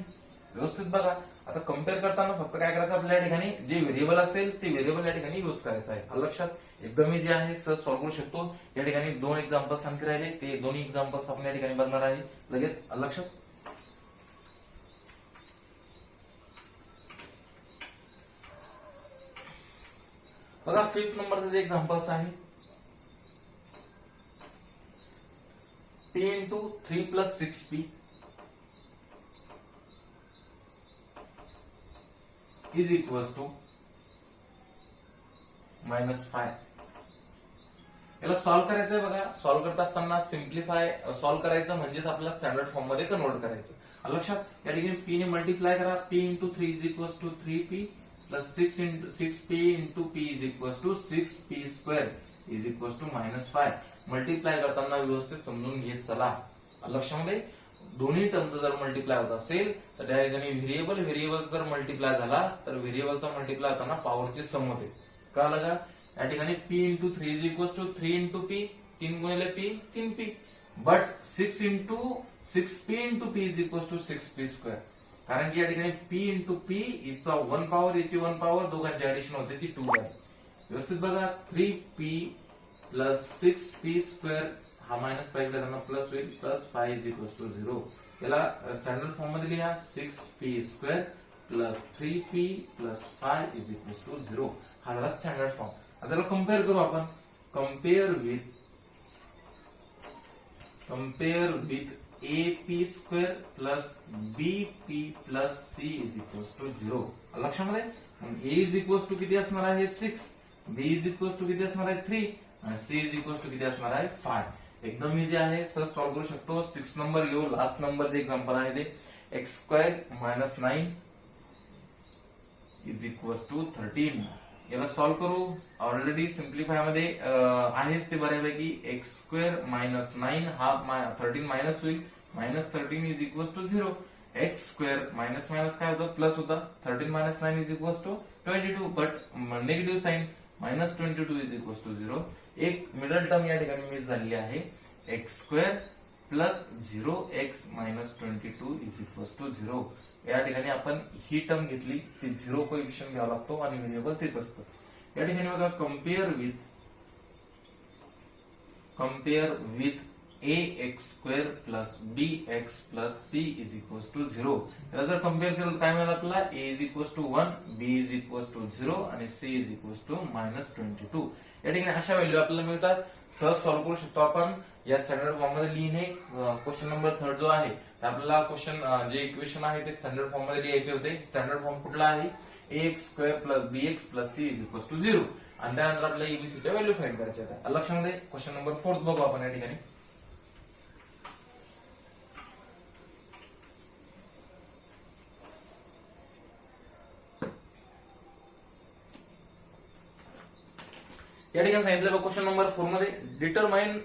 व्यवस्थित बघा. आता कम्पेअर करताना फक्त काय करायचं आपल्या ठिकाणी? जे व्हेरिएबल असेल ते व्हेरिएबल या ठिकाणी यूज करायचं आहे. लक्षात एकदम इझी आहे. सहज सॉल्व्ह करू शकतो. या ठिकाणी 2 एक्झाम्पल्स आणखी राहिले. ते दोन्ही एक्झाम्पल्स आपण या ठिकाणी बघणार आहे लगेच. लक्षात बघा 5th नंबरचं जे एक्झाम्पल्स आहे. p × 3 + 6p is equals to -5. याला सॉल्व्ह करायचंय बघा. सॉल्व्ह करत असताना सिम्प्लिफाय सॉल्व्ह करायचं म्हणजेच आपल्याला स्टँडर्ड फॉर्म मध्ये कन्वर्ट करायचं. लक्षात या ठिकाणी p ने मल्टिप्लाय करा. p × 3 is equals to 3p + 6p × p is equals to 6p² is equals to -5. Multiply करताना व्यवस्थित समजून घेत चला. लक्षामध्ये दोन्ही टर्मचा जर मल्टिप्लाय होत असेल तर त्या ठिकाणी व्हेरिएबल जर मल्टिप्लाय झाला तर व्हेरिएबलचा मल्टिप्लाय होताना पॉवरची सम होते. कळलं का? या ठिकाणी p × 3 is equals to 3 × p 3 × p 3p. But 6 × 6p × p is equals to 6p². कारण की या ठिकाणी p × p इथचा 1 पॉवर याची 1 पॉवर दोघांची ऍडिशन होते ती 2 आहे. व्यवस्थित बघा 3p + 6p² हा मायनस 5 त्यांना प्लस होईल, प्लस 5 इज इक्वल टू 0. याला स्टँडर्ड फॉर्म मध्ये लिहा 6p² plus 3p plus 5 is equal to 0. हा झाला स्टँडर्ड फॉर्म. आता त्याला कम्पेअर करू आपण. Compare with ap² plus bp plus c is equal to 0. लक्षामध्ये a इज इक्वल टू किती असणार आहे 6, b इज इक्वल टू किती असणार आहे 3 आणि c इज इक्वल टू किती असणार आहे 5. एकदम इझी आहे, सहज सॉल्व्ह करू शकतो. 6 नंबर येऊ. लास्ट नंबर जे एक्झाम्पल आहे ते x² minus 9 is equal to 13. याला सॉल्व्ह करू. ऑलरेडी सिम्प्लिफाय मध्ये आहेच ते बऱ्यापैकी. x² मायनस 9 हा 13 मायनस होईल, minus 13 is equal to 0. x² minus minus काय होतं प्लस होता. 13 minus 9 is equal to 22, but negative sign minus 22 is equal to 0. एक मिडल टर्म या ठिकाणी मिस झालेली आहे. x² plus 0x minus 22 is equal to 0. या ठिकाणी आपण ही टर्म घेतली ती 0 कोएफिशिएंट घ्यावा लागतो आणि व्हेरिएबल तेच असतं. या ठिकाणी बघा compare with ax² plus bx plus c is equal to 0. त्याला जर कम्पेअर केलं काय मिळालं आपल्याला a is equal to 1, b is equal to 0 आणि c is equal to minus 22. या ठिकाणी अशा व्हॅल्यू आपल्याला मिळतात. सहज सॉल्व्ह करू शकतो आपण. या स्टँडर्ड फॉर्म मध्ये लिहिणे. क्वेश्चन नंबर 3 जो आहे आपल्याला क्वेश्चन जे इक्वेशन आहे ते स्टँडर्ड फॉर्म मध्ये लिहायचे होते. स्टँडर्ड फॉर्म कुठला आहे ax² plus bx plus c is equal to 0 आणि त्यानंतर आपल्याला एबीसीच्या व्हॅल्यू फाइंड करायच्या आहेत. लक्षामध्ये क्वेश्चन नंबर 4 बघू आपण या ठिकाणी. या ठिकाणी सांगितलं क्वेश्चन नंबर 4 मध्ये determine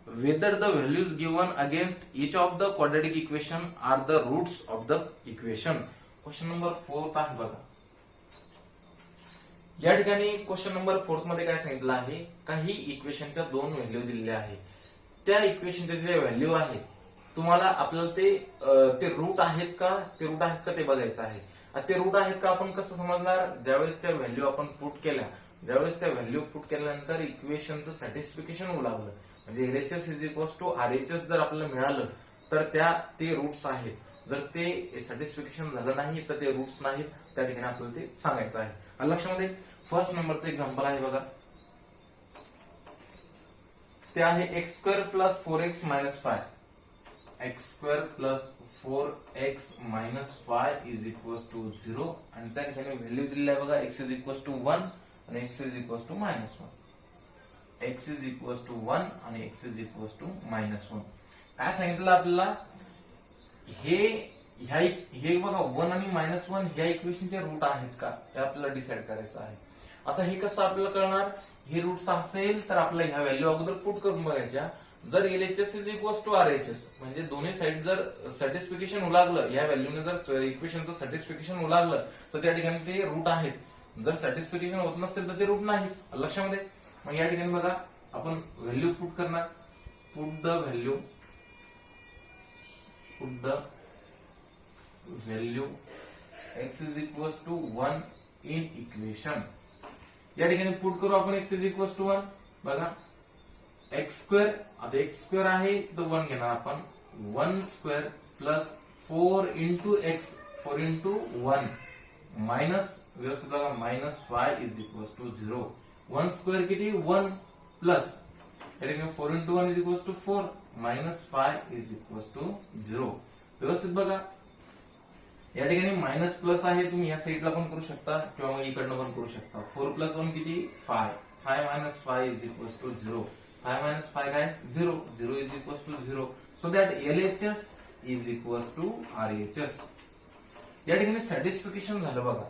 whether the values given against each of the quadratic equation are the roots of the equation. Question number 4 आहे बघा. या ठिकाणी क्वेश्चन नंबर 4 मध्ये काय सांगितलं आहे, काही इक्वेशनच्या 2 व्हॅल्यू दिलेल्या आहेत. त्या इक्वेशनचे जे व्हॅल्यू आहे तुम्हाला आपल्याला ते रूट आहेत का ते बघायचं आहे. ते रूट आहेत का आपण कसं समजणार, ज्यावेळेस त्या व्हॅल्यू आपण पुट केल्या, ज्यावेळेस त्या व्हॅल्यू पुट केल्यानंतर इक्वेशनचं सॅटिस्फिकेशन उलावलं म्हणजे LHS is equal to RHS जर आपल्याला मिळालं तर ते रूट्स आहेत. जर ते सॅटिस्फिकेशन झालं नाही तर ते रूट्स नाहीत. त्या ठिकाणी आपल्याला ते सांगायचं आहे. लक्षामध्ये फर्स्ट नंबरचं एक्झाम्पल आहे बघा. ते आहे x² plus 4x minus 5. x² plus 4x minus 5 is equal to 0 आणि त्या ठिकाणी व्हॅल्यू दिलेली आहे बघा. x इज इक्वल टू 1 आणि x is equal to minus 1. x is equal to 1 आणि x is equal to minus 1. काय सांगितलं आपल्याला, हे बघा 1 आणि मायनस 1 ह्या इक्वेशनचे रूट आहेत का हे आपल्याला डिसाइड करायचं आहे. आता हे कसं आपल्याला कळणार, हे रूट्स असेल तर आपल्याला ह्या व्हॅल्यू अगोदर पुट करून बघायच्या. जर LHS is equal to RHS म्हणजे दोन्ही साइड जर सॅटिस्फिकेशन उलागलं, या व्हॅल्यूने जर इक्वेशनचं सॅटिस्फिकेशन उलागलं तर त्या ठिकाणी ते रूट आहेत. जर सॅटिस्फिकेशन होत नसेल तर ते रूट नाही. लक्षामध्ये मग या ठिकाणी बघा आपण व्हॅल्यू पुट करणार. Put the value x is equal to 1 in equation. या ठिकाणी पुट करू आपण x इज इक्वल टू 1. बघा x², आता x² आहे तर 1 घेणार आपण. 1² plus 4 into x, 4 into 1 minus व्यवस्थित बघा मायनस 5 इज इक्वल टू 0. 1² किती 1 plus 4 into 1 is equal to 4 minus 5 is equal to 0. व्यवस्थित बघा या ठिकाणी मायनस प्लस आहे, तुम्ही या साईडला पण करू शकता किंवा मग इकडनं पण करू शकता. 4 प्लस 1 किती 5, 5 minus 5 is equal to 0. 5 minus 5 काय 0, 0 is equal to 0. So that LHS is equal to RHS. या ठिकाणी सॅटिस्फिकेशन झालं बघा.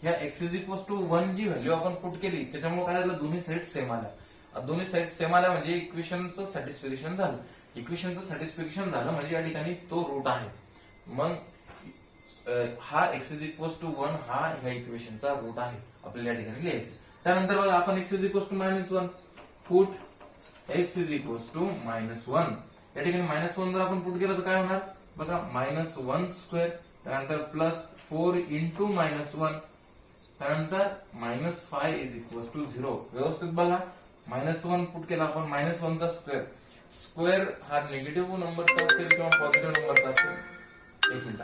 ह्या x इज इक्वल टू 1 जी व्हॅल्यू आपण पुट केली त्याच्यामुळे काय झालं, दोन्ही साईड सेम आल्या. दोन्ही साईड सेम आल्या म्हणजे इक्वेशनचं सॅटिस्फिकेशन झालं. इक्वेशनचं सॅटिस्फिकेशन झालं म्हणजे या ठिकाणी तो रूट आहे. मग हा x इज इक्वल टू 1 हा ह्या इक्वेशनचा रूट आहे आपल्याला या ठिकाणी लिहायचं. त्यानंतर बघा आपण x is equal to minus 1 put x is equal to minus 1. या ठिकाणी मायनस 1 जर आपण पुट केलं तर काय होणार बघा मायनस 1², त्यानंतर प्लस 4 इंटू मायनस 1, त्यानंतर मायनस 5 इज इक्वल टू 0. व्यवस्थित बघा मायनस 1 पुट केला आपण मायनस 1 चा स्क्वेअर. स्क्वेअर हा निगेटिव्ह नंबरचा असेल किंवा पॉझिटिव्ह नंबरचा असेल? एक मिनिट.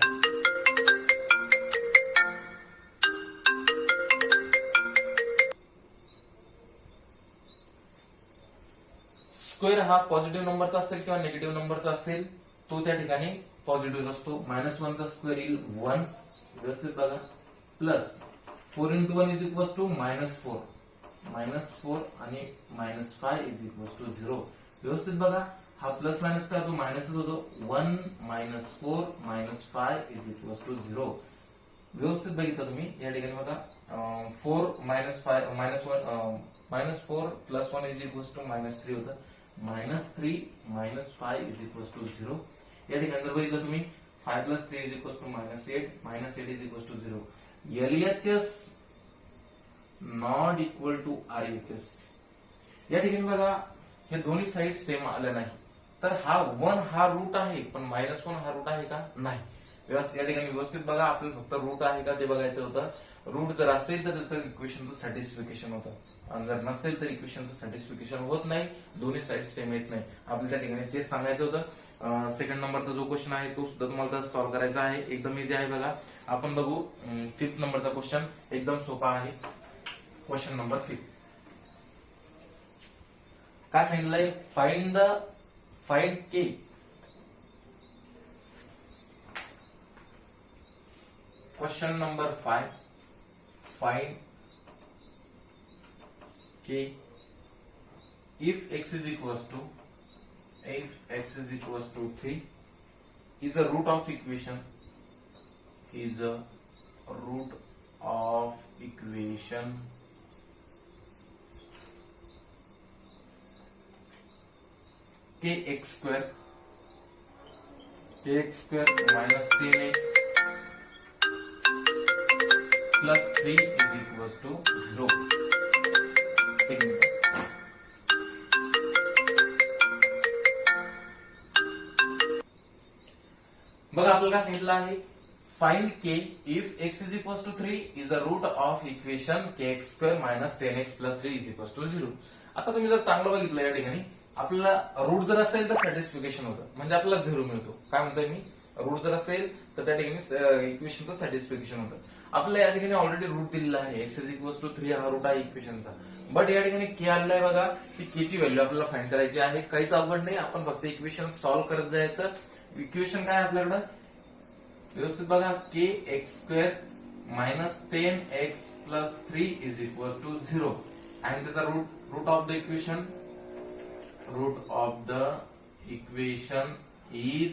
स्क्वेअर हा पॉझिटिव्ह नंबरचा असेल किंवा निगेटिव्ह नंबरचा असेल, तो त्या ठिकाणी पॉझिटिव्ह असतो. -1 चा स्क्वेअर येईल 1, व्यवस्थित बघा, प्लस 4 × 1 इज इक्वल टू -4, -4 आणि -5 इज इक्वल टू 0. व्यवस्थित बघा, हा प्लस मायनस काय होतो? मायनसच होतो. 1 -4 -5 इज इक्वल टू 0. व्यवस्थित बघितलं तुम्ही या ठिकाणी बघा, 4 -5 -4 + 1 इज इक्वल टू -3 होतं. -3 -5 इज इक्वल टू 0. या ठिकाणी जर बघितलं तुम्ही 5 + 3 is equal to -8 is equal to 0. LHS not equal to RHS. या ठिकाणी बघा, हे दोन्ही साईड सेम आल्या नाही, तर हा 1 हा रूट आहे, पण -1 हा रूट आहे का? नाही. या ठिकाणी व्यवस्थित बघा, आपल्याला फक्त रूट आहे का ते बघायचं होतं. रूट जर असेल तर त्याचं इक्वेशनचं सॅटिस्फिकेशन होतं, आणि जर नसेल तर इक्वेशनचं सॅटिस्फिकेशन होत नाही, दोन्ही साईड सेम येत नाही. आपल्याला त्या ठिकाणी तेच सांगायचं होतं. सेकंड नंबरचा जो क्वेश्चन आहे तो सुद्धा तुम्हाला सॉल्व्ह करायचा आहे. एकदम इझी आहे बघा. आपण बघू 5th नंबरचा क्वेश्चन. एकदम सोपा आहे. क्वेश्चन नंबर 5 काय सांगितलंय? Find K question number 5. Find K if x is equals to 3 is a root of equation kx square minus 10x plus 3 is equals to 0. एक मिनिट. बघा, आपल्याला काय सांगितलं आहे? Find K if x is equals to 3 is a root of equation kx² minus 10x plus 3 is equals to 0. आता तुम्ही जर चांगलं बघितलं या ठिकाणी, आपल्याला रूट जर असेल तर सॅटिस्फिकेशन होतं, म्हणजे आपल्याला 0 मिळतो. काय म्हणतोय मी? रूट जर असेल तर त्या ठिकाणी इक्वेशनचं सॅटिस्फिकेशन होतं. आपल्याला या ठिकाणी ऑलरेडी रूट दिलेला आहे. x is equals to 3 हा रूट आहे इक्वेशनचा. बट या ठिकाणी के आलेला आहे बघा, की के ची व्हॅल्यू आपल्याला फाइंड करायची आहे. काहीच अवघड नाही, आपण फक्त इक्वेशन सॉल्व्ह करत जायचं. इक्वेशन काय आपल्याकडं? व्यवस्थित बघा, kx² minus 10x plus 3 is equals to 0. आणि त्याचा root of the equation is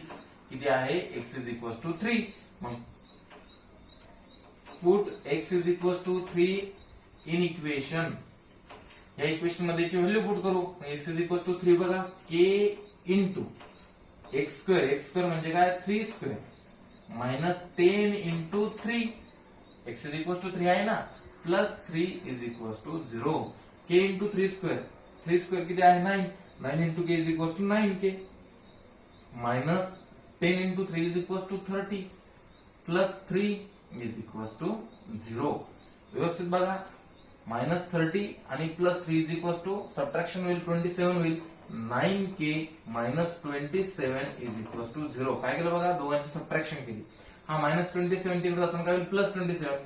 किती आहे? x is equals to 3. मग put x is equals to 3 in equation. या इक्वेशन मध्ये याची व्हॅल्यू पुट करू. x is equals to 3 बघा, k इंटू x² म्हणजे काय? 3² minus 10 into 3. x is equals to 3 आहे ना, plus 3 is equals to 0. k into 3² किती आहे? 9. 9 into k is equals to 9k. Minus 10 into 3 is equals to 30. Plus 3 is equals to 0. व्यवस्थित बघा, -30 आणि +3 is equals to सबट्रॅक्शन होईल 27 होईल. 9k minus 27 is equals to 0. काय केलं बघा? दोघांची सबट्रॅक्शन केली. हा -27 तिकडे जाताना काय होईल? +27.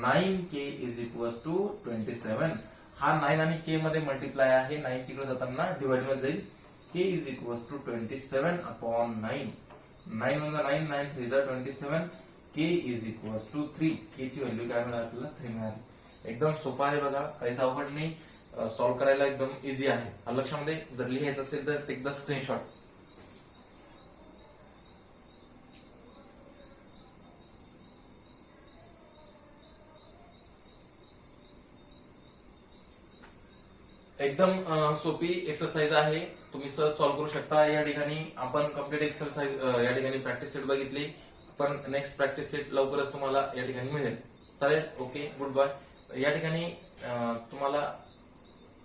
9k is equals to 27. हा 9 आणि k मध्ये मल्टिप्लाय आहे. 9 तिकडे जाताना डिवाइड मध्ये जाईल. k is equals to 27 upon 9. 9 × 9 9 3 27. k is equals to 3. k ची व्हॅल्यू काय मिळाली आपल्याला? 3 मिळाली. एकदम सोपा आहे बघा, काहीच अवघड नाही. सॉल्व्ह करायला एकदम इझी आहे. लक्षामध्ये जर लिहायचं असेल तर टेक द स्क्रीनशॉट. एकदम सोपी एक्सरसाइज आहे, तुम्ही सहज सॉल्व्ह करू शकता. या ठिकाणी आपण कम्प्लीट एक्सरसाइज या ठिकाणी प्रॅक्टिस सेट बघितली, पण नेक्स्ट प्रॅक्टिस सेट लवकरच तुम्हाला या ठिकाणी मिळेल. चालेल, ओके, गुड बाय. या ठिकाणी तुम्हाला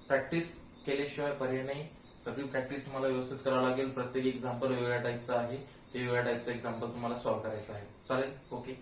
प्रॅक्टिस केल्याशिवाय पर्याय नाही. सगळी प्रॅक्टिस तुम्हाला व्यवस्थित करावं लागेल. प्रत्येक एक्झाम्पल वेगळ्या टाईपचं आहे, ते वेगळ्या टाईपचं एक्झाम्पल तुम्हाला सॉल्व्ह करायचं आहे. चालेल, ओके.